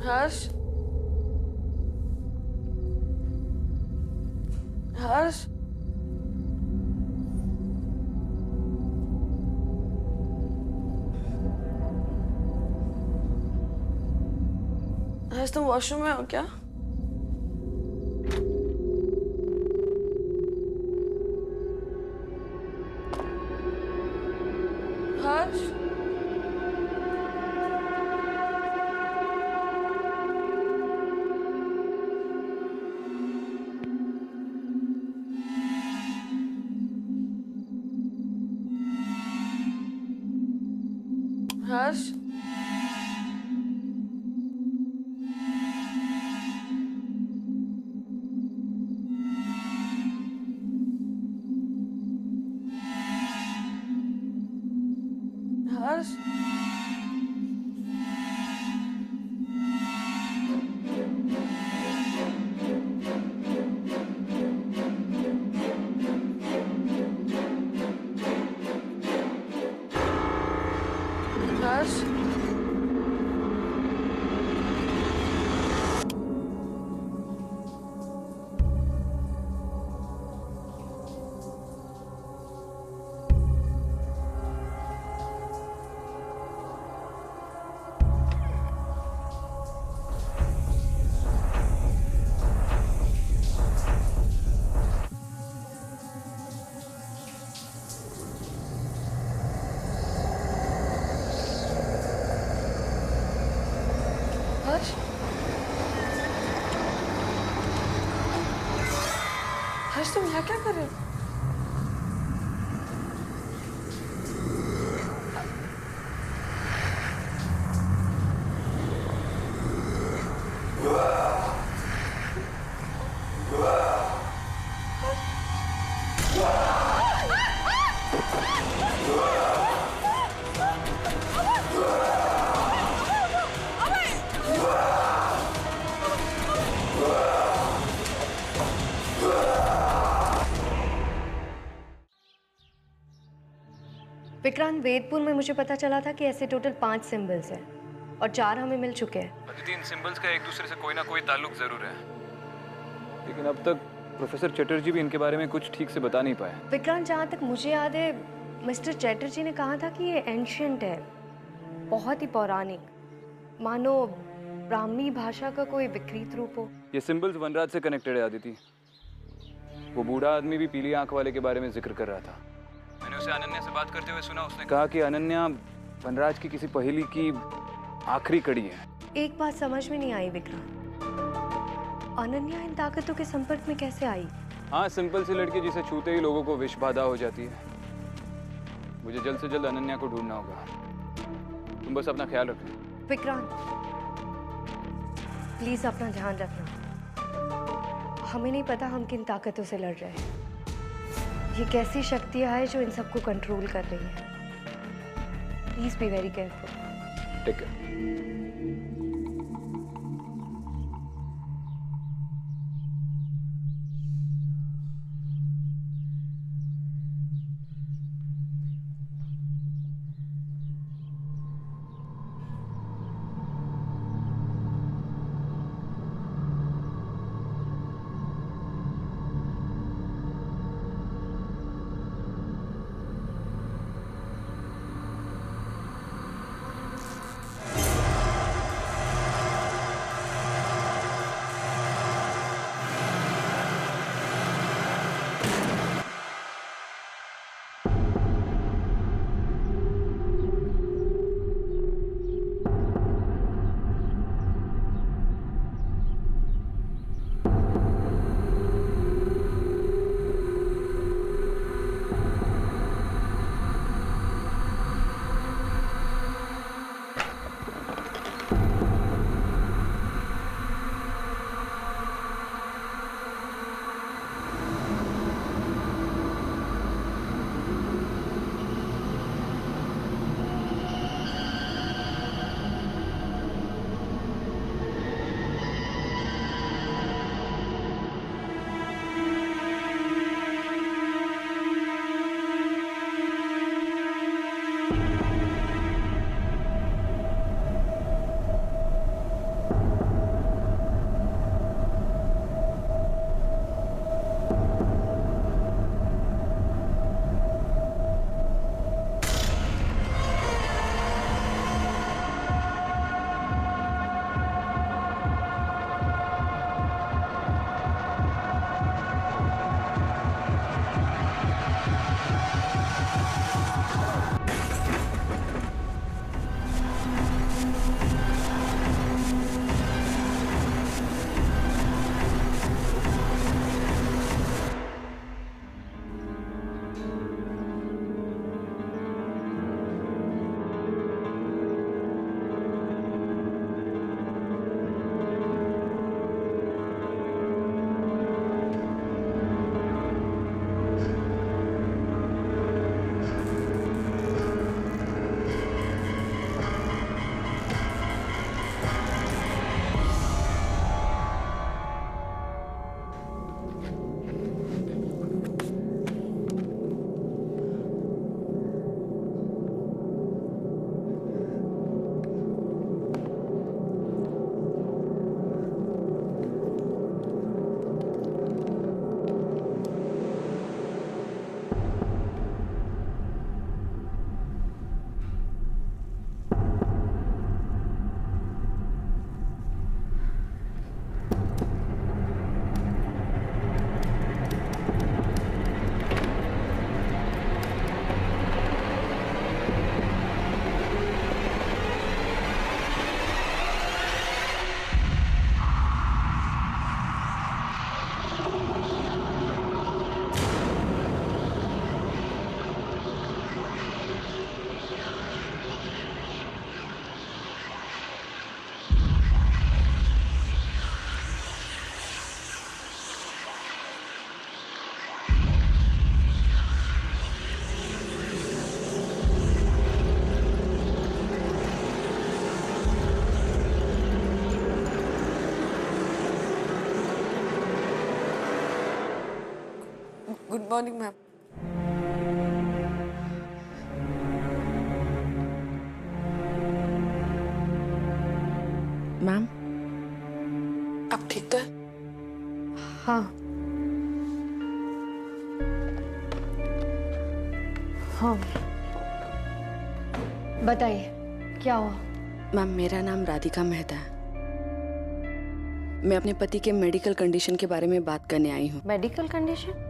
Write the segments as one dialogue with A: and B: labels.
A: हर्ष, हर्ष, हर्ष तुम वॉशरूम में हो क्या? हर्ष, हर्ष, हर्ष, हर्ष, हर्ष, हर्ष तुम यहाँ क्या कर रहे हो?
B: विक्रांत, वेदपुर में मुझे पता चला था कि ऐसे टोटल 5 सिंबल्स हैं और 4 हमें मिल चुके हैं।
C: अदिति, इन सिंबल्स का एक दूसरे से कोई ना कोई ताल्लुक जरूर है, लेकिन अब तक प्रोफेसर चटर्जी भी इनके बारे में कुछ ठीक से बता नहीं पाए।
B: विक्रांत, जहाँ तक मुझे याद है मिस्टर चटर्जी ने कहा था कि ये एंशिएंट है, बहुत ही पौराणिक, मानो ब्राह्मी भाषा का कोई विकृत रूप हो।
C: ये सिंबल्स वनराज से कनेक्टेड है आदिति। वो बूढ़ा आदमी भी पीली आंख वाले के बारे में जिक्र कर रहा था। मैंने उसे अनन्या से बात करते हुए सुना, उसने कहा कि अनन्या वनराज की किसी पहेली की आखिरी कड़ी है।
B: एक बात समझ में नहीं आई विक्रांत, अनन्या इन ताकतों के संपर्क में कैसे आई?
C: हाँ, सिंपल सी लड़की जिसे छूते ही लोगों को विष बाधा हो जाती है। मुझे जल्द से जल्द अनन्या को ढूंढना होगा। तुम बस अपना ख्याल रखना।
B: विक्रांत, प्लीज अपना ध्यान रखना। हमें नहीं पता हम किन ताकतों से लड़ रहे हैं। ये कैसी शक्तियां हैं जो इन सबको कंट्रोल कर रही है। Please be very careful.
C: Take care.
A: Good morning ma'am.
D: Ma'am,
A: आप ठीक तो है?
B: हाँ हाँ, बताइए क्या हुआ?
D: मैम मेरा नाम राधिका मेहता है। मैं अपने पति के मेडिकल कंडीशन के बारे में बात करने आई हूँ।
B: Medical condition?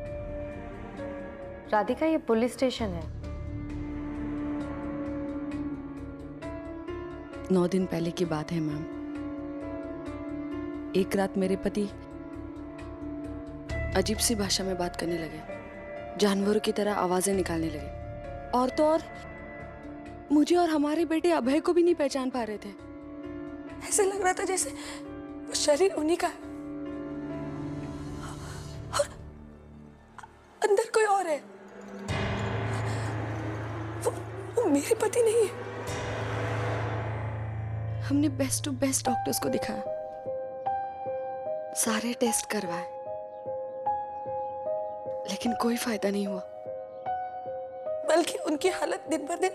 B: राधिका, ये पुलिस स्टेशन है।
D: 9 दिन पहले की बात है मैम। एक रात मेरे पति अजीब सी भाषा में बात करने लगे, जानवरों की तरह आवाजें निकालने लगे, और तो और मुझे और हमारे बेटे अभय को भी नहीं पहचान पा रहे थे।
A: ऐसे लग रहा था जैसे वो शरीर उन्हीं का है और अंदर कोई और है। वो मेरे पति नहीं है।
D: हमने बेस्ट टू बेस्ट डॉक्टर्स को दिखाया, सारे टेस्ट करवाए, लेकिन कोई फायदा नहीं हुआ।
A: बल्कि उनकी हालत दिन ब दिन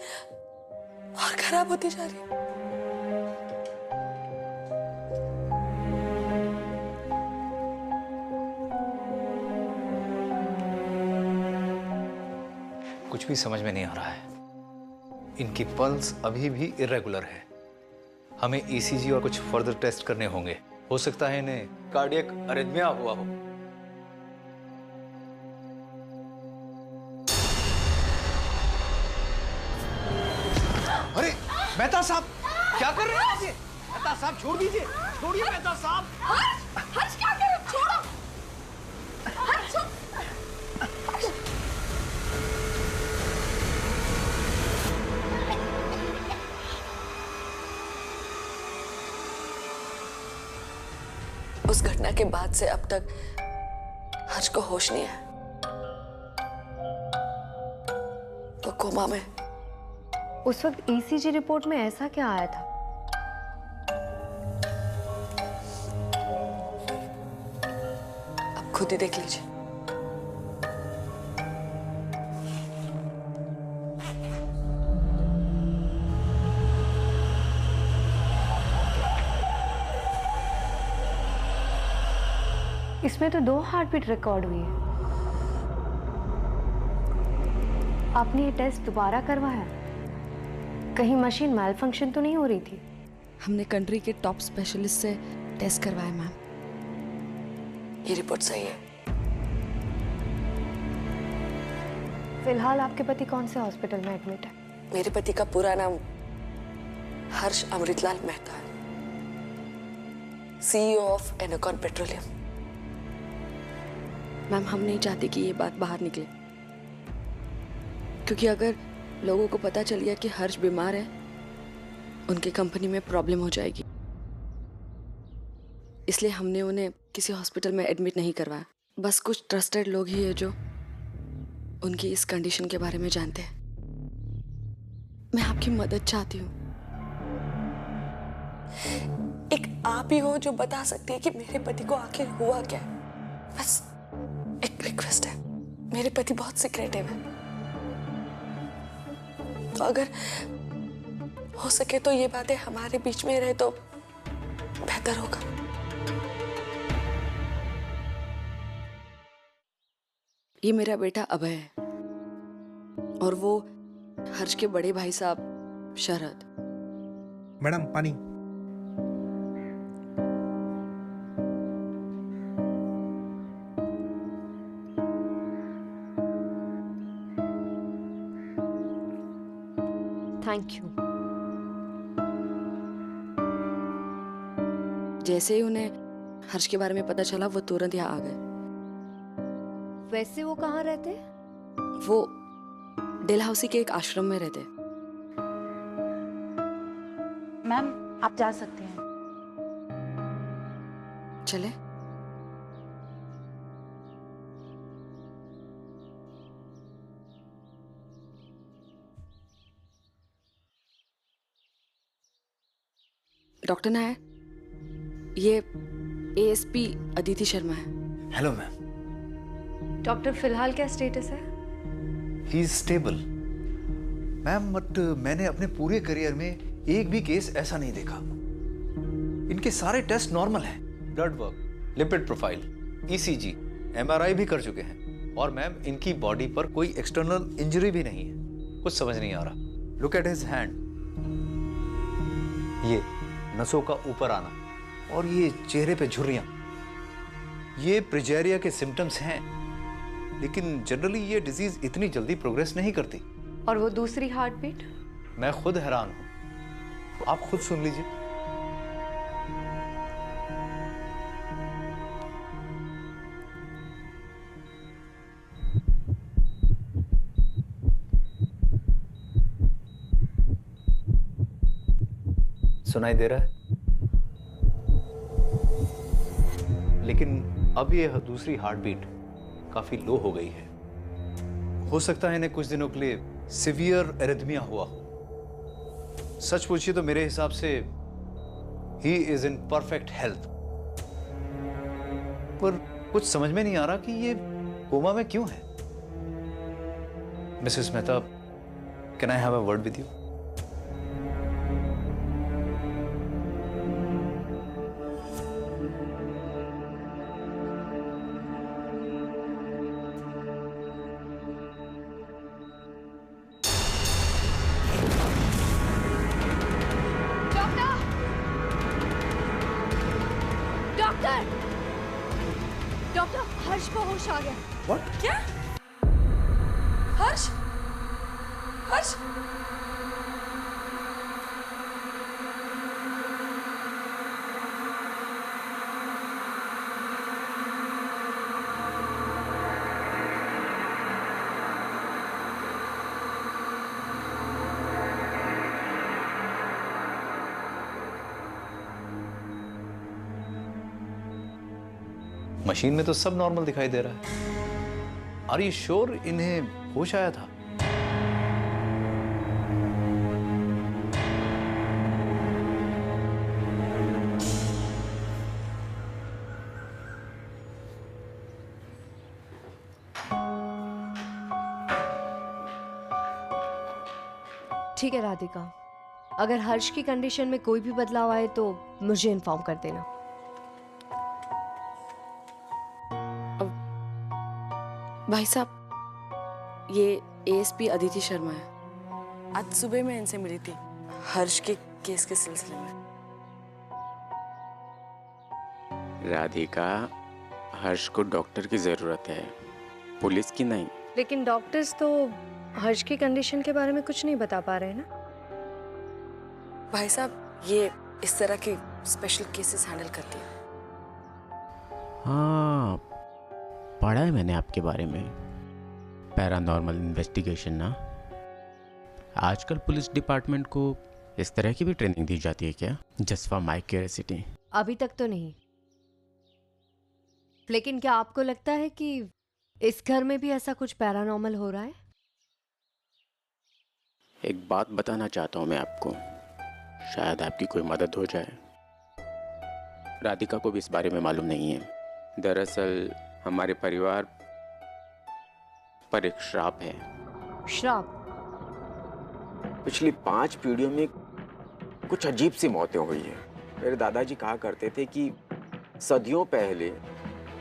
A: और खराब होती जा रही है।
E: कुछ भी समझ में नहीं आ रहा है। इनकी पल्स अभी भी इरेगुलर है। हमें ईसीजी और कुछ फर्दर टेस्ट करने होंगे। हो सकता है इन्हें कार्डियक अरिथमिया हुआ हो। अरे मेहता साहब, क्या कर रहे हैं आप? ये मेहता साहब छोड़ दीजिए, छोड़िए मेहता साहब।
A: हर्ष क्या कर रहे हो? छोड़ो। हर्ष, उस घटना के बाद से अब तक हर्ष को होश नहीं है। वो कोमा में।
B: उस वक्त ईसीजी रिपोर्ट में ऐसा क्या आया था?
A: आप खुद ही देख लीजिए।
B: इसमें तो 2 हार्ट बीट रिकॉर्ड हुई है। आपने ये टेस्ट दोबारा करवाया? कहीं मशीन मैल फंक्शन तो नहीं हो रही थी?
D: हमने कंट्री के टॉप स्पेशलिस्ट से टेस्ट करवाया मैम।
A: ये रिपोर्ट सही है।
B: फिलहाल आपके पति कौन से हॉस्पिटल में एडमिट है?
A: मेरे पति का पूरा नाम हर्ष अमृतलाल मेहता है, CEO ऑफ एनोकॉन पेट्रोलियम।
D: मैम हम नहीं चाहते कि ये बात बाहर निकले, क्योंकि अगर लोगों को पता चल गया कि हर्ष बीमार है, उनके कंपनी में प्रॉब्लम हो जाएगी। इसलिए हमने उन्हें किसी हॉस्पिटल में एडमिट नहीं करवाया। बस कुछ ट्रस्टेड लोग ही है जो उनकी इस कंडीशन के बारे में जानते हैं। मैं आपकी मदद चाहती हूँ।
A: एक आप ही हो जो बता सकती है कि मेरे पति को आखिर हुआ क्या है। बस एक रिक्वेस्ट है, मेरे पति बहुत सीक्रेटिव है, तो अगर हो सके तो ये बातें हमारे बीच में रहे तो बेहतर होगा।
D: ये मेरा बेटा अभय है और वो हर्ष के बड़े भाई साहब शरद।
F: मैडम पानी।
B: Thank you.
D: जैसे ही उन्हें हर्ष के बारे में पता चला, वो तुरंत यहाँ आ गए।
B: वैसे वो कहाँ रहते?
D: वो डेलहाउसी के एक आश्रम में रहते।
G: मैम आप जा सकते हैं।
D: चले? डॉक्टर नायर, ये ASP अदिति शर्मा है।
E: Hello ma'am.
B: डॉक्टर फिलहाल क्या स्टेटस है?
E: He is stable ma'am, but मैंने अपने पूरे करियर में एक भी केस ऐसा नहीं देखा। इनके सारे टेस्ट नॉर्मल हैं, blood work, lipid profile, ECG, MRI भी कर चुके हैं, और मैम इनकी बॉडी पर कोई एक्सटर्नल इंजरी भी नहीं है। कुछ समझ नहीं आ रहा। लुक एट हिज हैंड, ये नसों का ऊपर आना और ये चेहरे पे झुर्रियां, ये प्रिजेरिया के सिम्टम्स हैं, लेकिन जनरली ये डिजीज इतनी जल्दी प्रोग्रेस नहीं करती।
B: और वो दूसरी हार्ट बीट?
E: मैं खुद हैरान हूं, आप खुद सुन लीजिए। सुनाई दे रहा है? लेकिन अब ये दूसरी हार्ट बीट काफी लो हो गई है। हो सकता है इन्हें कुछ दिनों के लिए सिवियर एरिथमिया हुआ हो। सच पूछिए तो मेरे हिसाब से he is in perfect health, पर कुछ समझ में नहीं आ रहा कि ये कोमा में क्यों है। Mrs Mehta, can I have a word with you?
B: Doctor, Harsh को होश आ गया।
F: What?
A: क्या? हर्ष? हर्ष?
E: मशीन में तो सब नॉर्मल दिखाई दे रहा है। आर यू श्योर इन्हें होश आया था?
B: ठीक है राधिका, अगर हर्ष की कंडीशन में कोई भी बदलाव आए तो मुझे इन्फॉर्म कर देना।
D: भाई साहब, ये एएसपी अदिति शर्मा है। आज सुबह मैं इनसे मिली थी हर्ष के केस के सिलसिले में।
H: राधिका, हर्ष को डॉक्टर की जरूरत है, पुलिस की नहीं।
B: लेकिन डॉक्टर्स तो हर्ष की कंडीशन के बारे में कुछ नहीं बता पा रहे हैं ना।
D: भाई साहब, ये इस तरह के स्पेशल केसेस हैंडल करती है।
H: हाँ, पढ़ा है मैंने आपके बारे में, पैरानॉर्मल इन्वेस्टिगेशन ना। आजकल पुलिस डिपार्टमेंट को इस तरह की भी ट्रेनिंग दी जाती है क्या? Just for my curiosity.
B: अभी तक तो नहीं, लेकिन क्या आपको लगता है कि इस घर में भी ऐसा कुछ पैरानॉर्मल हो रहा है?
H: एक बात बताना चाहता हूँ मैं आपको, शायद आपकी कोई मदद हो जाए। राधिका को भी इस बारे में मालूम नहीं है। दरअसल हमारे परिवार पर एक श्राप है।
B: श्राप?
I: पिछली 5 पीढ़ियों में कुछ अजीब सी मौतें हुई हैं। मेरे दादाजी कहा करते थे कि सदियों पहले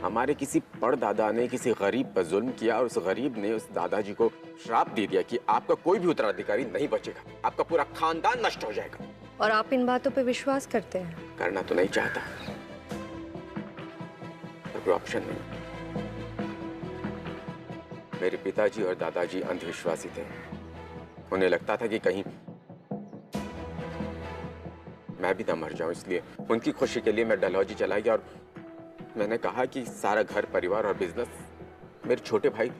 I: हमारे किसी परदादा ने किसी गरीब पर जुल्म किया और उस गरीब ने उस दादाजी को श्राप दे दिया कि आपका कोई भी उत्तराधिकारी नहीं बचेगा, आपका पूरा खानदान नष्ट हो जाएगा।
B: और आप इन बातों पे विश्वास करते हैं?
I: करना तो नहीं चाहता, पर कोई ऑप्शन नहीं। मेरे पिताजी और दादाजी अंधविश्वासी थे। उन्हें लगता था कि कहीं मैं भी ना मर जाऊं, इसलिए उनकी खुशी के लिए मैं डलहौजी चला गया और मैंने कहा कि सारा घर परिवार और बिजनेस मेरे छोटे भाई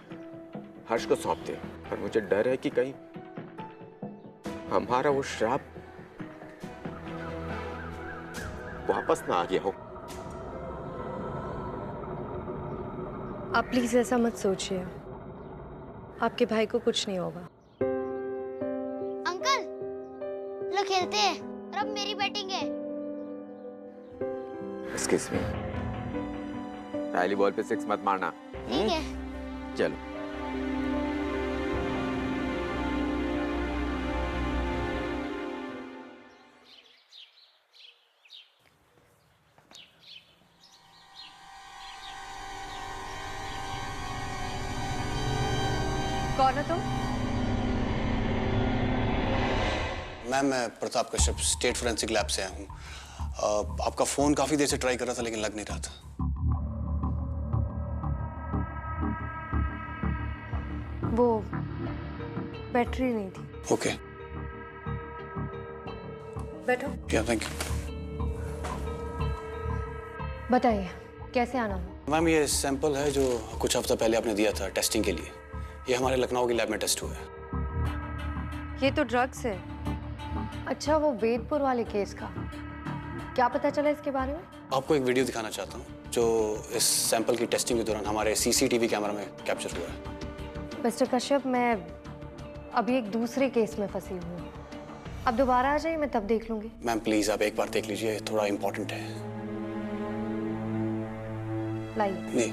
I: हर्ष को सौंप दे। पर मुझे डर है कि कहीं हमारा वो श्राप वापस ना आ गया हो।
B: आप प्लीज ऐसा मत सोचिए, आपके भाई को कुछ नहीं होगा।
J: अंकल, लो खेलते हैं, और अब मेरी बैटिंग है।
I: एक्सक्यूज मी, पहली बॉल पे 6 मत मारना।
J: ठीक है।
I: चलो।
B: कौन हो तुम?
K: मैम, मैं Pratap Kashyap state forensic lab से आया हूँ। आपका फ़ोन काफ़ी देर से ट्राई कर रहा था लेकिन लग नहीं रहा था।
B: वो बैटरी नहीं थी।
K: ओके।
B: बैठो।
K: या थैंक यू।
B: बताइए कैसे आना हो?
K: मैम, ये सैंपल है जो कुछ हफ्ता पहले आपने दिया था टेस्टिंग के लिए। ये हमारे लखनऊ की लैब में टेस्ट हुआ है।
B: ये तो ड्रग्स है। अच्छा, वो वेदपुर वाले केस का क्या पता चला इसके बारे में?
K: आपको एक वीडियो दिखाना चाहता हूँ जो इस सैंपल की टेस्टिंग के दौरान हमारे सीसीटीवी कैमरा में कैप्चर हुआ है।
B: मिस्टर कश्यप, मैं अभी एक दूसरे केस में फंसी हुई हूँ। अब दोबारा आ जाइए, मैं तब देख लूंगी।
K: मैम प्लीज़ आप एक बार देख लीजिए, थोड़ा इम्पोर्टेंट है।
B: लाइए।
K: जी।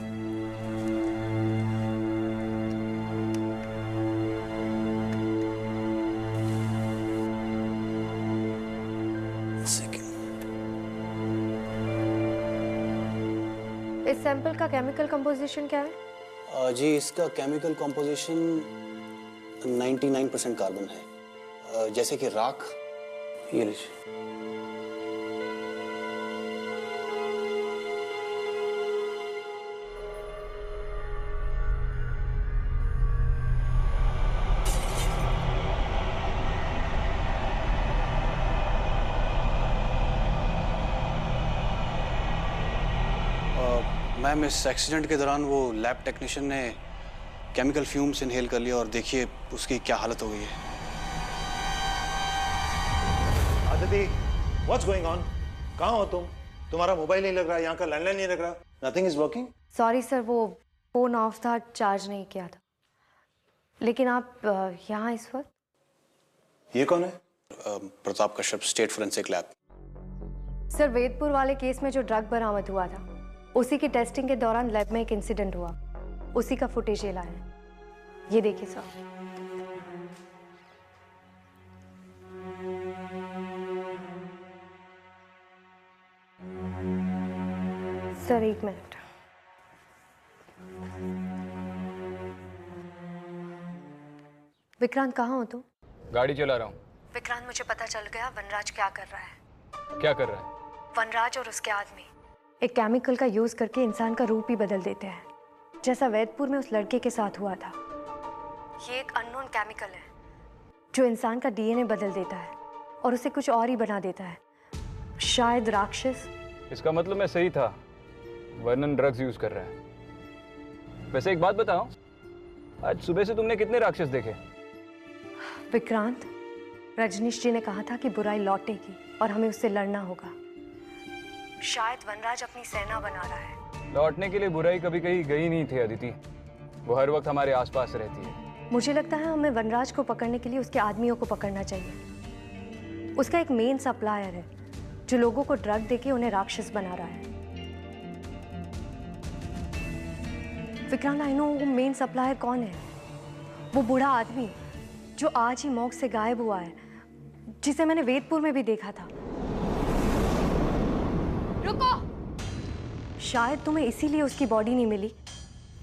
B: इस सैंपल का केमिकल कंपोजिशन क्या है?
K: जी, इसका केमिकल कंपोजिशन 99% कार्बन है। जैसे कि राख। ये लीजिए। मैम, इस एक्सीडेंट के दौरान वो लैब टेक्नीशियन ने केमिकल फ्यूम्स इनहेल कर लिया और देखिए उसकी क्या हालत हो गई है।
L: Aditi, what's going on? कहाँ हो तुम? तुम्हारा मोबाइल नहीं लग रहा, यहाँ का लैंडलाइन नहीं लग रहा, nothing is working.
B: Sorry sir, वो फोन ऑफ था, चार्ज नहीं किया था। लेकिन आप यहाँ इस वक्त?
L: ये कौन है?
K: Pratap Kashyap, state forensic lab.
B: Sir, Vedpur वाले केस में जो ड्रग बरामद हुआ था, उसी की टेस्टिंग के दौरान लैब में एक इंसिडेंट हुआ, उसी का फुटेज ये लाया है। ये देखिए सर। सर एक मिनट। विक्रांत, कहाँ हो तुम?
C: गाड़ी चला रहा हूँ।
B: विक्रांत, मुझे पता चल गया वनराज क्या कर रहा है।
C: क्या कर रहा है?
B: वनराज और उसके आदमी एक केमिकल का यूज करके इंसान का रूप ही बदल देते हैं, जैसा वैदपुर में उस लड़के के साथ हुआ था। ये एक अननोन केमिकल है जो इंसान का डीएनए बदल देता है और उसे कुछ और ही बना देता है, शायद राक्षस।
C: इसका मतलब मैं सही था, वर्णन ड्रग्स यूज कर रहा है। वैसे एक बात बताओ, आज सुबह से तुमने कितने राक्षस देखे?
B: विक्रांत, रजनीश जी ने कहा था कि बुराई लौटेगी और हमें उससे लड़ना होगा। शायद वनराज अपनी सेना बना रहा है।
C: लौटने के लिए बुराई कभी कहीं गई नहीं थी अदिति, वो हर वक्त हमारे आसपास रहती है।
B: मुझे लगता है हमें वनराज को पकड़ने के लिए उसके आदमियों को पकड़ना चाहिए। उसका एक मेन सप्लायर है जो लोगों को ड्रग देके उन्हें राक्षस बना रहा है। विक्रांत, आई नो वो मेन सप्लायर कौन है। वो बूढ़ा आदमी जो आज ही मौत से गायब हुआ है, जिसे मैंने वेदपुर में भी देखा था। रुको! शायद तुम्हें इसीलिए उसकी बॉडी नहीं मिली,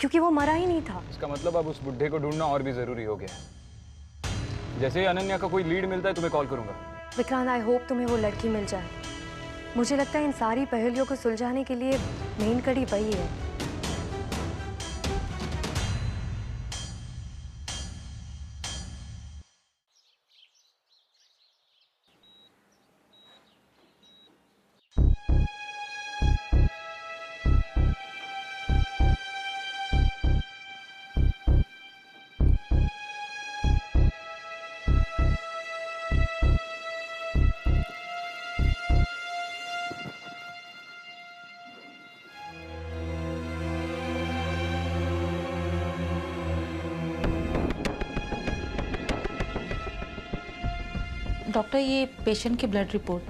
B: क्योंकि वो मरा ही नहीं था।
C: इसका मतलब अब उस बुढ़े को ढूंढना और भी जरूरी हो गया है। जैसे ही अनन्या का कोई लीड मिलता है तुम्हें कॉल करूंगा।
B: विक्रांत, आई होप तुम्हें वो लड़की मिल जाए। मुझे लगता है इन सारी पहेलियों को सुलझाने के लिए मेन कड़ी वही है।
G: डॉक्टर, ये पेशेंट की ब्लड रिपोर्ट।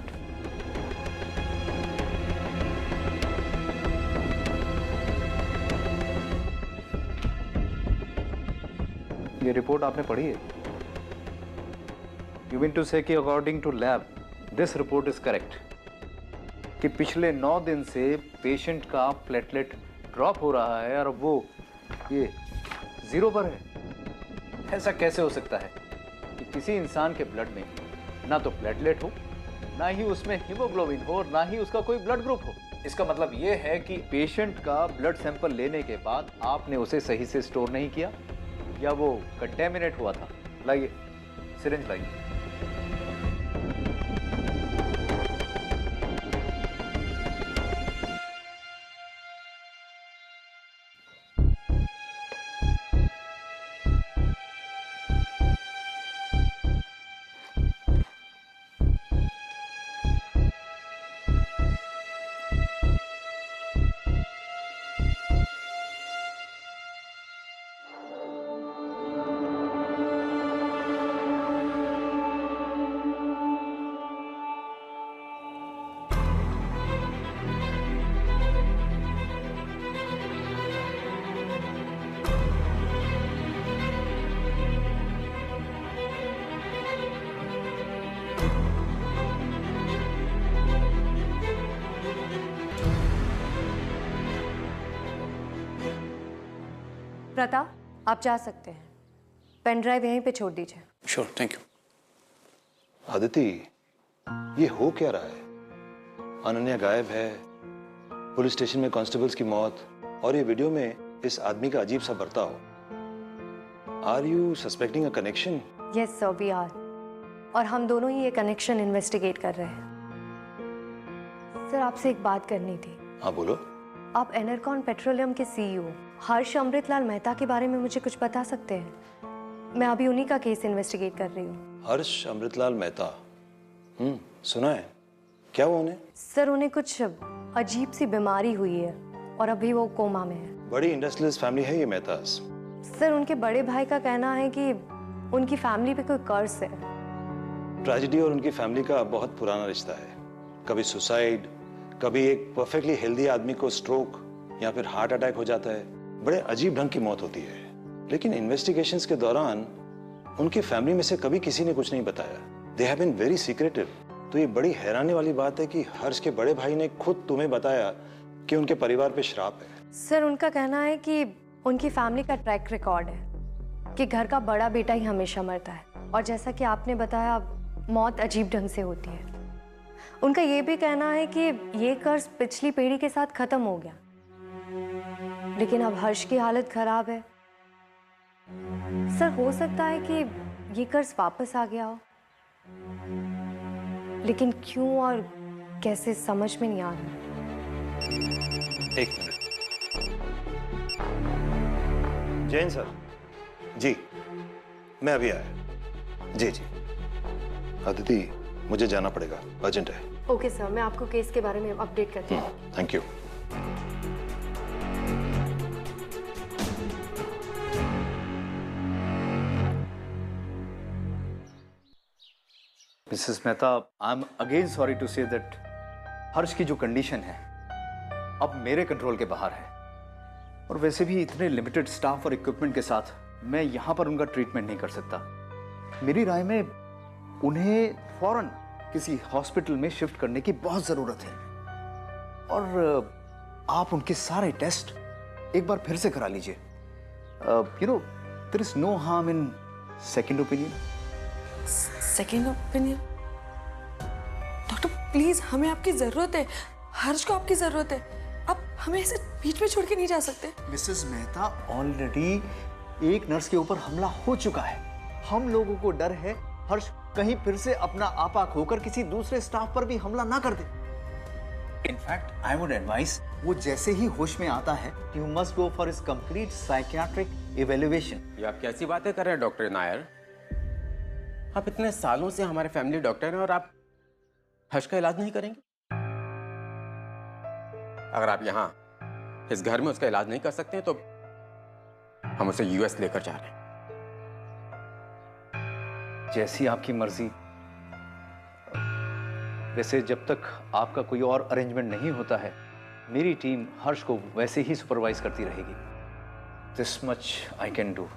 E: ये रिपोर्ट आपने पढ़ी है? यू मीन टू से कि according to lab this report is correct कि पिछले 9 दिन से पेशेंट का प्लेटलेट ड्रॉप हो रहा है और वो ये 0 पर है? ऐसा कैसे हो सकता है कि किसी इंसान के ब्लड में ना तो प्लेटलेट हो, ना ही उसमें हीमोग्लोबिन हो और ना ही उसका कोई ब्लड ग्रुप हो? इसका मतलब ये है कि पेशेंट का ब्लड सैंपल लेने के बाद आपने उसे सही से स्टोर नहीं किया या वो कंटेमिनेट हुआ था। लाइए सिरिंज लाइए।
B: प्रताप, आप जा सकते हैं। पेन ड्राइव यहीं पे छोड़ दीजिए।
K: Sure, thank you.
M: आदिति, ये हो क्या रहा है? अनन्या गायब है, पुलिस स्टेशन में कांस्टेबल्स की मौत और ये वीडियो में इस आदमी का अजीब सा बर्ताव। Are you suspecting a connection?
B: Yes sir, we are. और हम दोनों ही ये कनेक्शन इन्वेस्टिगेट कर रहे हैं। सर, आपसे एक बात करनी थी।
M: हाँ बोलो।
B: आप एनर्कॉन पेट्रोलियम के सीईओ हर्ष अमृतलाल मेहता के बारे में मुझे कुछ बता सकते हैं? मैं अभी उन्हीं का केस इन्वेस्टिगेट कर रही हूँ।
M: हर्ष अमृतलाल मेहता, सुना है। क्या हुआ उन्हें?
B: सर, उन्हें कुछ अजीब सी बीमारी हुई है और अभी वो कोमा में है।
M: बड़ी इंडस्ट्रियलिस्ट फैमिली है ये मेहताज।
B: सर, उनके बड़े भाई का कहना है कि उनकी फैमिली पे कोई कर्ज है।
M: ट्रेजेडी और उनकी फैमिली का बहुत पुराना रिश्ता है। कभी सुसाइड, कभी एक परफेक्टली हेल्दी आदमी को स्ट्रोक या फिर हार्ट अटैक हो जाता है। बड़े अजीब ढंग की मौत होती है। लेकिन इन्वेस्टिगेशंस के दौरान उनकी फैमिली में से कभी किसी ने कुछ नहीं बताया। They have been very secretive. तो ये बड़ी हैरानी वाली बात है कि हर्ष के बड़े भाई ने खुद तुम्हें बताया कि उनके परिवार पे श्राप है।
B: सर, उनका कहना है कि उनकी फैमिली का ट्रैक रिकॉर्ड है कि घर का बड़ा बेटा ही हमेशा मरता है और जैसा कि आपने बताया, मौत अजीब ढंग से होती है। उनका ये भी कहना है कि ये कर्ज पिछली पीढ़ी के साथ खत्म हो गया, लेकिन अब हर्ष की हालत खराब है। सर, हो सकता है कि ये कर्ज वापस आ गया हो, लेकिन क्यों और कैसे समझ में नहीं आ रहा।
M: एक मिनट। जैन सर। जी, मैं अभी आया। जी जी। अदिति, मुझे जाना पड़ेगा, अर्जेंट है।
B: ओके सर, मैं आपको केस के बारे में अपडेट करती हूँ।
M: Thank you.
E: Mrs Mehta, I am again sorry to say that Harsh की जो कंडीशन है अब मेरे कंट्रोल के बाहर है, और वैसे भी इतने लिमिटेड स्टाफ और इक्विपमेंट के साथ मैं यहाँ पर उनका ट्रीटमेंट नहीं कर सकता। मेरी राय में उन्हें फौरन किसी हॉस्पिटल में शिफ्ट करने की बहुत ज़रूरत है, और आप उनके सारे टेस्ट एक बार फिर से करा लीजिए। You know, there is no harm in second opinion.
A: Second opinion? Doctor please, हमें आपकी जरूरत है। हर्ष को आपकी जरूरत है। आप हमें ऐसे बीच में छोड़ के नहीं जा सकते।
E: मिसेस मेहता, ऑलरेडी एक नर्स के ऊपर हमला हो चुका है। हम लोगों को डर है हर्ष कहीं फिर से अपना आपा खोकर किसी दूसरे स्टाफ पर भी हमला ना कर दे। इनफैक्ट आई वुड एडवाइस, वो जैसे ही होश में आता है, you must go for his complete psychiatric evaluation.
I: ये आप कैसी बातें कर रहे हैं डॉक्टर नायर? आप इतने सालों से हमारे फैमिली डॉक्टर हैं और आप हर्ष का इलाज नहीं करेंगे? अगर आप यहाँ इस घर में उसका इलाज नहीं कर सकते हैं तो हम उसे यूएस लेकर जा रहे हैं।
E: जैसी आपकी मर्जी। वैसे जब तक आपका कोई और अरेंजमेंट नहीं होता है, मेरी टीम हर्ष को वैसे ही सुपरवाइज करती रहेगी। This much I can do.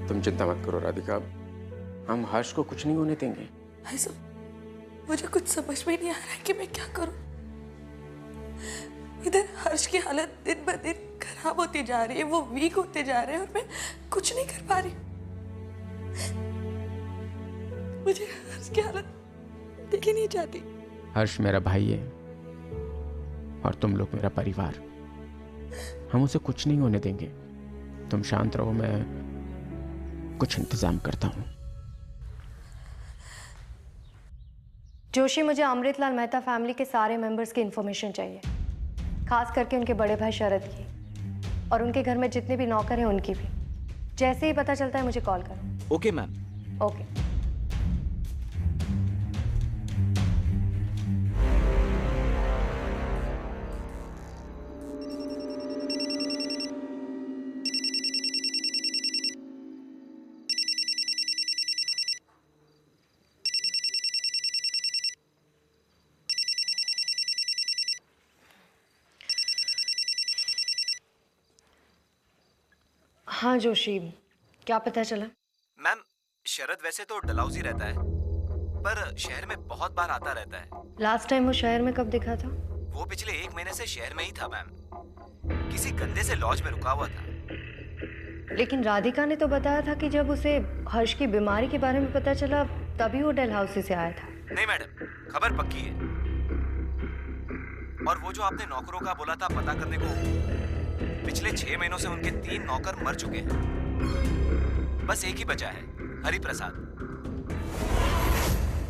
I: तुम चिंता मत करो राधिका, हम हर्ष को कुछ नहीं होने देंगे।
A: भाई साहब, मुझे कुछ समझ में नहीं आ रहा है कि मैं क्या करूं। इधर हर्ष की हालत दिन ब दिन खराब होती जा रही है, वो वीक होते जा रहे हैं और मैं कुछ नहीं कर पा रही। मुझे हर्ष की हालत देखी नहीं चाहती।
H: हर्ष मेरा भाई है और तुम लोग मेरा परिवार। हम उसे कुछ नहीं होने देंगे। तुम शांत रहो, मैं कुछ इंतजाम करता हूँ।
B: जोशी, मुझे अमृतलाल मेहता फैमिली के सारे मेंबर्स की इंफॉर्मेशन चाहिए, खास करके उनके बड़े भाई शरद की, और उनके घर में जितने भी नौकर हैं उनकी भी। जैसे ही पता चलता है मुझे कॉल करो।
N: Okay ma'am.
B: ओके। हाँ जोशी, क्या पता चला?
N: मैम, शरद वैसे तो डलहौजी रहता है, पर शहर में बहुत बार आता रहता है।
B: लास्ट टाइम वो शहर में कब दिखा था?
N: वो पिछले 1 महीने से शहर में ही था मैम, किसी गंदे से लॉज में रुका हुआ था।
B: लेकिन राधिका ने तो बताया था कि जब उसे हर्ष की बीमारी के बारे में पता चला तभी वो डलहौजी से आया था।
N: नहीं मैडम, खबर पक्की है। और वो जो आपने नौकरों का बोला था पता करने को, पिछले 6 महीनों से उनके 3 नौकर मर चुके हैं। बस एक ही बचा है, हरि प्रसाद,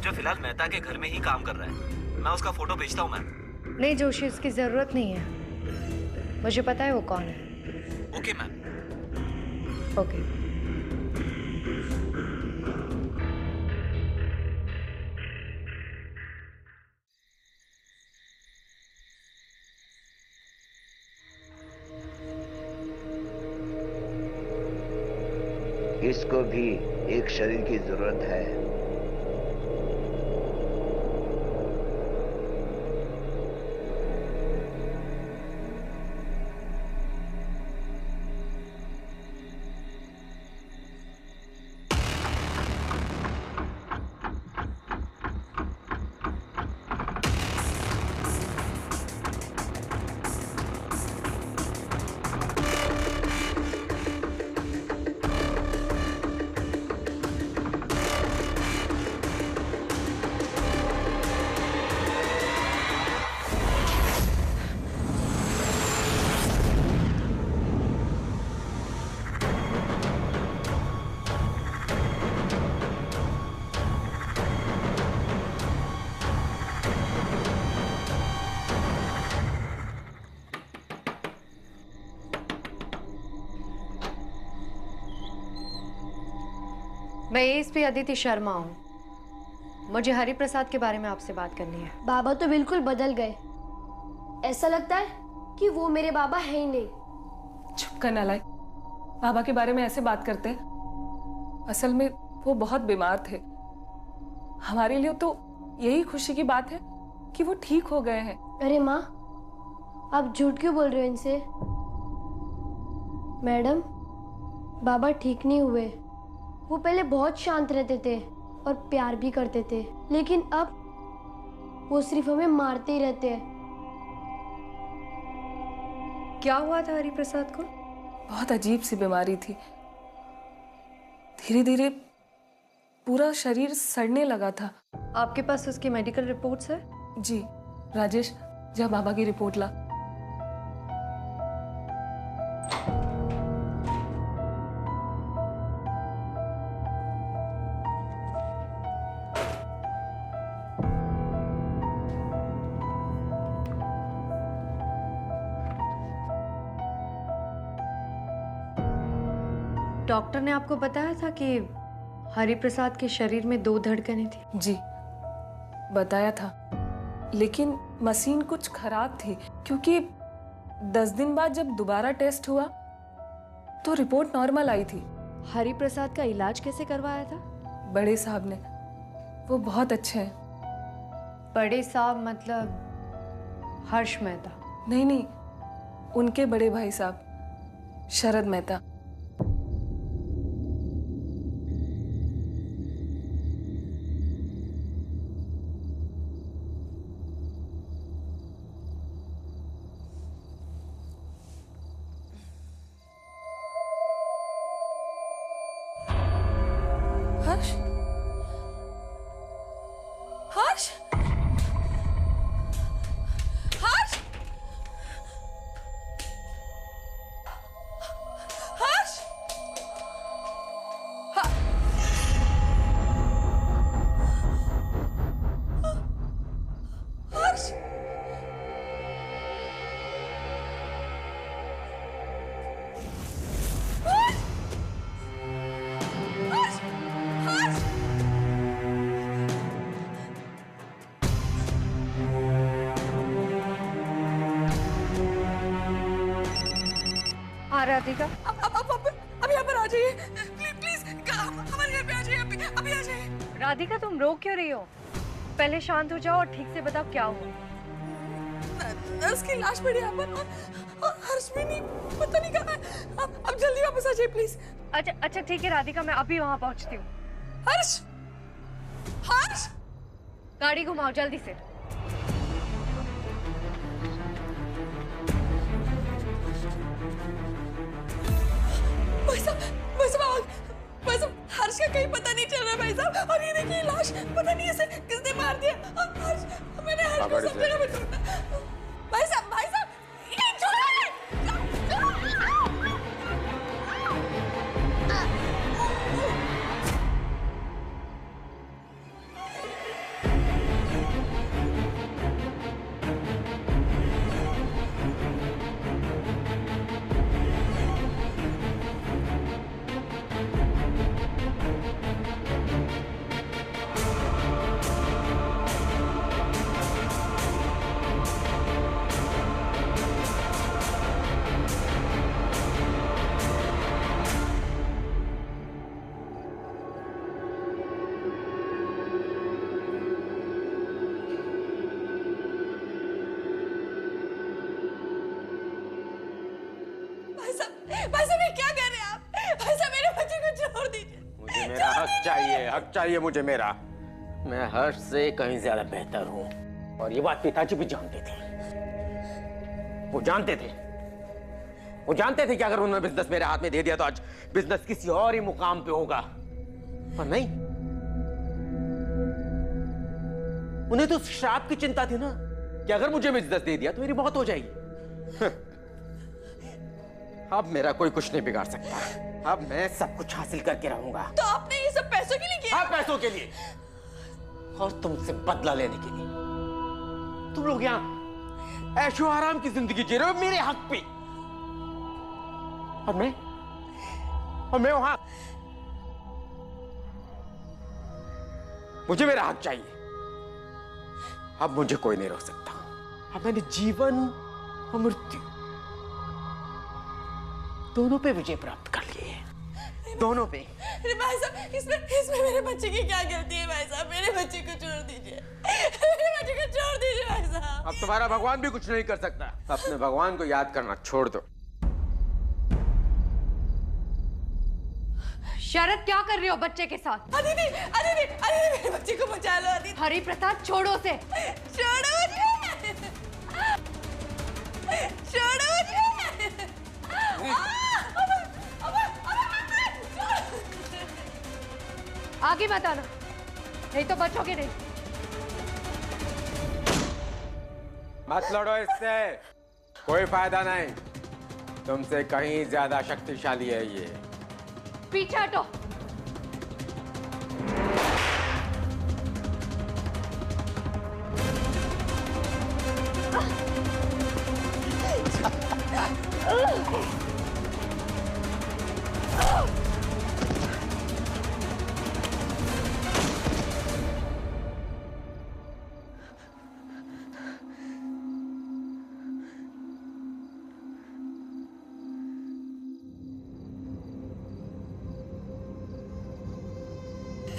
N: जो फिलहाल मेहता के घर में ही काम कर रहा है। मैं उसका फोटो भेजता हूँ मैम।
B: नहीं जोशी, उसकी जरूरत नहीं है, मुझे पता है वो कौन है।
N: Okay ma'am.
B: ओके।
O: इसको भी एक शरीर की जरूरत है।
B: मैं एएसपी अदिति शर्मा हूँ। मुझे हरि प्रसाद के बारे में आपसे बात करनी है।
J: बाबा तो बिल्कुल बदल गए, ऐसा लगता है कि वो मेरे बाबा है ही नहीं।
A: चुप कर नालायक, बाबा के बारे में ऐसे बात करते हैं। असल में वो बहुत बीमार थे। हमारे लिए तो यही खुशी की बात है कि वो ठीक हो गए हैं।
J: अरे माँ, आप झूठ क्यों बोल रहे हो इनसे? मैडम, बाबा ठीक नहीं हुए। वो पहले बहुत शांत रहते थे और प्यार भी करते थे, लेकिन अब वो सिर्फ हमें मारते ही रहते हैं।
B: क्या हुआ था हरि प्रसाद को?
A: बहुत अजीब सी बीमारी थी। धीरे धीरे पूरा शरीर सड़ने लगा था।
B: आपके पास उसकी मेडिकल रिपोर्ट्स है?
A: जी। राजेश, जा बाबा की रिपोर्ट ला।
B: डॉक्टर ने आपको बताया था कि हरि प्रसाद के शरीर में 2 धड़कनें थी?
A: जी, बताया था, लेकिन मशीन कुछ खराब थी, क्योंकि 10 दिन बाद जब दोबारा टेस्ट हुआ तो रिपोर्ट नॉर्मल आई थी।
B: हरि प्रसाद का इलाज कैसे करवाया था?
A: बड़े साहब ने, वो बहुत अच्छे हैं।
B: बड़े साहब मतलब हर्ष मेहता?
A: नहीं नहीं, उनके बड़े भाई साहब शरद मेहता।
B: राधिका?
A: अब यहाँ पर आ जाइए प्लीज प्लीज, हमारे घर पे आ जाइए, अभी आ जाइए।
B: राधिका तुम रो क्यों रही हो? पहले शांत हो जाओ और ठीक से बताओ क्या हुआ।
A: उसकी लाश पड़ी यहाँ पर और हर्ष भी नहीं, पता नहीं कहाँ है। अब जल्दी वापस आ जाइए प्लीज।
B: अच्छा ठीक है राधिका, मैं अभी वहां पहुंचती हूँ।
A: हर्ष, हर्ष,
B: गाड़ी घुमाओ जल्दी से।
A: भाई साहब, हर्ष का कहीं पता नहीं चल रहा है भाई साहब। और ये देखिए लाश, पता नहीं इसे किसने मार दिया। हर्ष, मैंने हर्ष को सब जगह पे ढूंढा। भाई साहब, ये छोड़ो। भाई साहब ये क्या कर रहे हैं आप? भाई साहब मेरे बच्चे को छोड़ दीजिए।
I: मुझे मेरा हक चाहिए मुझे मेरा। मैं हर्ष से कहीं ज्यादा बेहतर हूँ और ये बात पिताजी भी जानते थे। वो जानते थे कि अगर उन्होंने बिजनेस मेरे हाथ में दे दिया तो आज बिजनेस किसी और ही मुकाम पे होगा, पर नहीं। उन्हें तो श्राप की चिंता थी ना कि अगर मुझे बिजनेस दे दिया तो मेरी मौत हो जाएगी। अब मेरा कोई कुछ नहीं बिगाड़ सकता। अब मैं सब कुछ हासिल करके रहूंगा।
A: तो आपने ये सब पैसों के लिए किया?
I: हाँ, पैसों के लिए और तुमसे बदला लेने के लिए। तुम लोग यहाँ ऐशो आराम की जिंदगी जी रहे हो मेरे हक पे, और मैं वहां। मुझे मेरा हक चाहिए। अब मुझे कोई नहीं रोक सकता। अब मैंने जीवन और मृत्यु दोनों पे विजय प्राप्त कर लिए है, दोनों पे।
A: भाई साहब इसमें मेरे बच्चे की क्या गलती है? भाई साहब मेरे बच्चे को छोड़ दीजिए, मेरे बच्चे को छोड़ दीजिए भाई साहब।
I: अब तुम्हारा भगवान भी कुछ नहीं कर सकता। अपने भगवान को याद करना छोड़ दो।
B: शरद क्या कर रही हो बच्चे के साथ?
A: अदिति मेरे बच्चे को बचा लो अदिति।
B: हरि प्रसाद छोड़ो उसे।
A: छोड़ो मुझे।
B: आगे मत आना, नहीं तो बचोगे नहीं।
I: मत लड़ो इससे, कोई फायदा नहीं। तुमसे कहीं ज्यादा शक्तिशाली है ये।
B: पीछे हटो।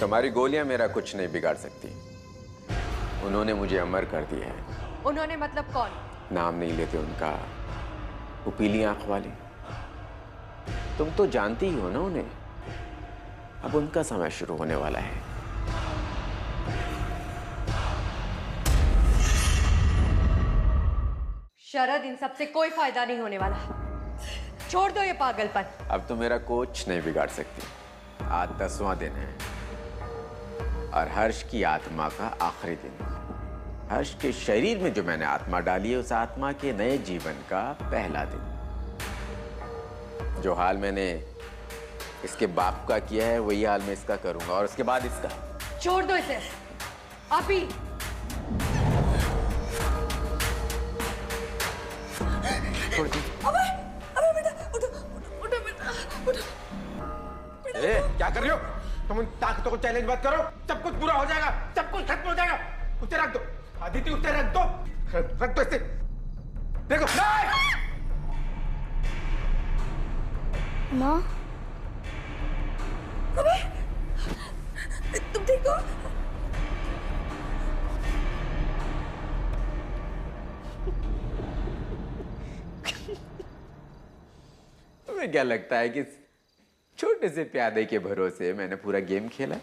I: तुम्हारी गोलियां मेरा कुछ नहीं बिगाड़ सकती। उन्होंने मुझे अमर कर दिया है।
B: उन्होंने मतलब कौन?
I: नाम नहीं लेते उनका। वो पीली आंख वाली, तुम तो जानती ही हो ना उन्हें। अब उनका समय शुरू होने वाला है।
B: शरद, इन सबसे कोई फायदा नहीं होने वाला। छोड़ दो ये पागलपन।
I: अब तो मेरा कुछ नहीं बिगाड़ सकती। आज 10वां दिन है और हर्ष की आत्मा का आखिरी दिन। हर्ष के शरीर में जो मैंने आत्मा डाली है, उस आत्मा के नए जीवन का पहला दिन। जो हाल मैंने इसके बाप का किया है वही हाल मैं इसका करूंगा, और उसके बाद इसका।
B: छोड़ दो इसे अभी।
I: छोड़ दो।
A: अबे बेटा उठो बेटा, उठो।
I: क्या कर रही हो तुम? उन ताकतों को चैलेंज मत करो। सब कुछ पूरा हो जाएगा, सब कुछ खत्म हो जाएगा। उसे रख दो आदिति, उसे रख दो इसे। देखो
J: माँ,
D: अबे, तुम ठीक हो?
I: तुम्हें क्या लगता है कि छोटे से प्यादे के भरोसे मैंने पूरा गेम खेला?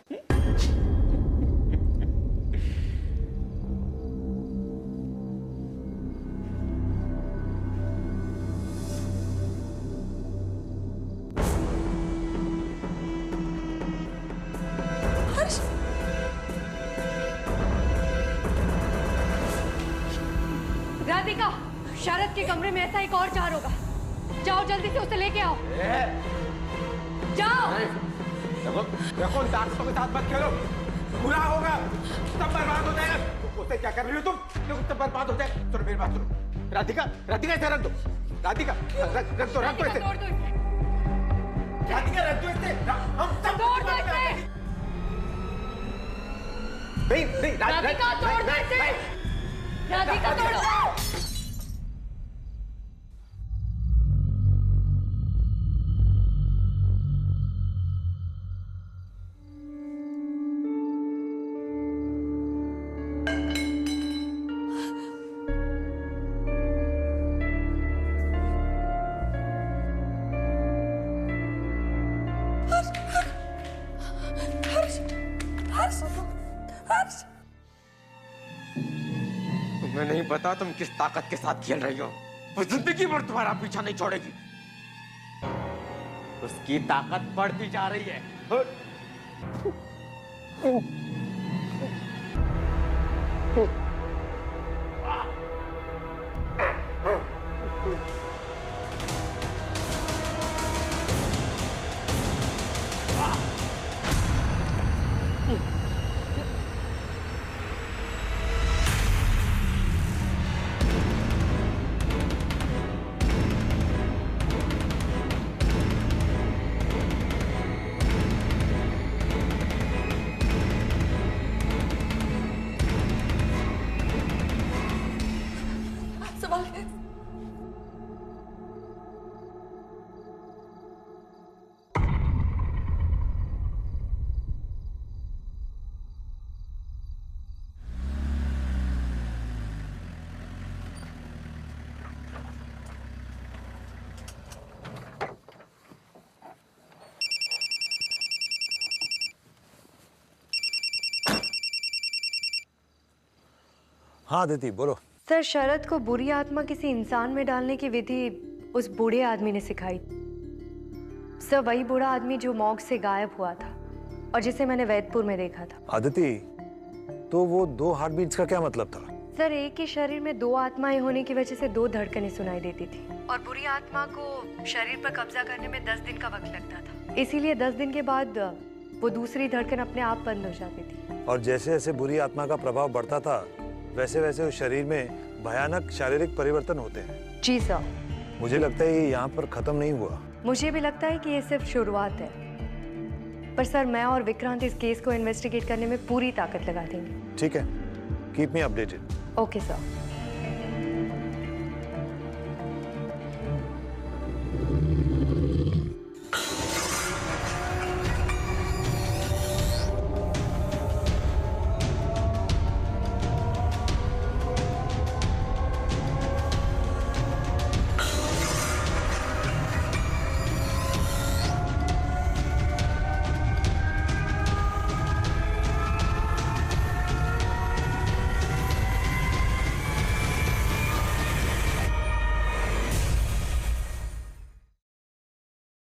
B: राधिका, शरद के कमरे में ऐसा एक और चार होगा। जाओ जल्दी से उसे लेके आओ। जाओ।
I: देखो ताकतों के साथ मत खेलो, बुरा होगा, सब बर्बाद हो जाएगा। उससे क्या कर रही हो तुम? देखो सब बर्बाद हो जाए। सुनो मेरी बात सुनो। राधिका, राधिका इसे रख दो। राधिका रख दो इसे। राधिका रख दो इसे। हम सब
B: तोड़ दो इसे।
I: नहीं
B: राधिका तोड़ दो इसे। राधिका तोड़ दो।
I: तुम्हें नहीं पता तुम किस ताकत के साथ खेल रही हो। वो जिंदगी भर तुम्हारा पीछा नहीं छोड़ेगी। उसकी ताकत बढ़ती जा रही है।
L: हाँ दीदी बोलो।
B: सर, शरद को बुरी आत्मा किसी इंसान में डालने की विधि उस बूढ़े आदमी ने सिखाई। सर, वही बूढ़ा आदमी जो मॉग से गायब हुआ था और जिसे मैंने वैदपुर में देखा था।
L: आदिति, तो वो 2 हार्ट बीट्स का क्या मतलब था?
B: सर, एक ही शरीर में 2 आत्माएं होने की वजह से 2 धड़कनें सुनाई देती थी और बुरी आत्मा को शरीर पर कब्जा करने में 10 दिन का वक्त लगता था। इसीलिए 10 दिन के बाद वो दूसरी धड़कन अपने आप बंद हो जाती थी।
L: और जैसे जैसे बुरी आत्मा का प्रभाव बढ़ता था वैसे वैसे उस शरीर में भयानक शारीरिक परिवर्तन होते हैं।
B: जी सर।
L: मुझे लगता है ये यहाँ पर खत्म नहीं हुआ।
B: मुझे भी लगता है कि ये सिर्फ शुरुआत है, पर सर मैं और विक्रांत इस केस को इन्वेस्टिगेट करने में पूरी ताकत लगा देंगे।
L: ठीक है, keep me updated.
B: Okay sir.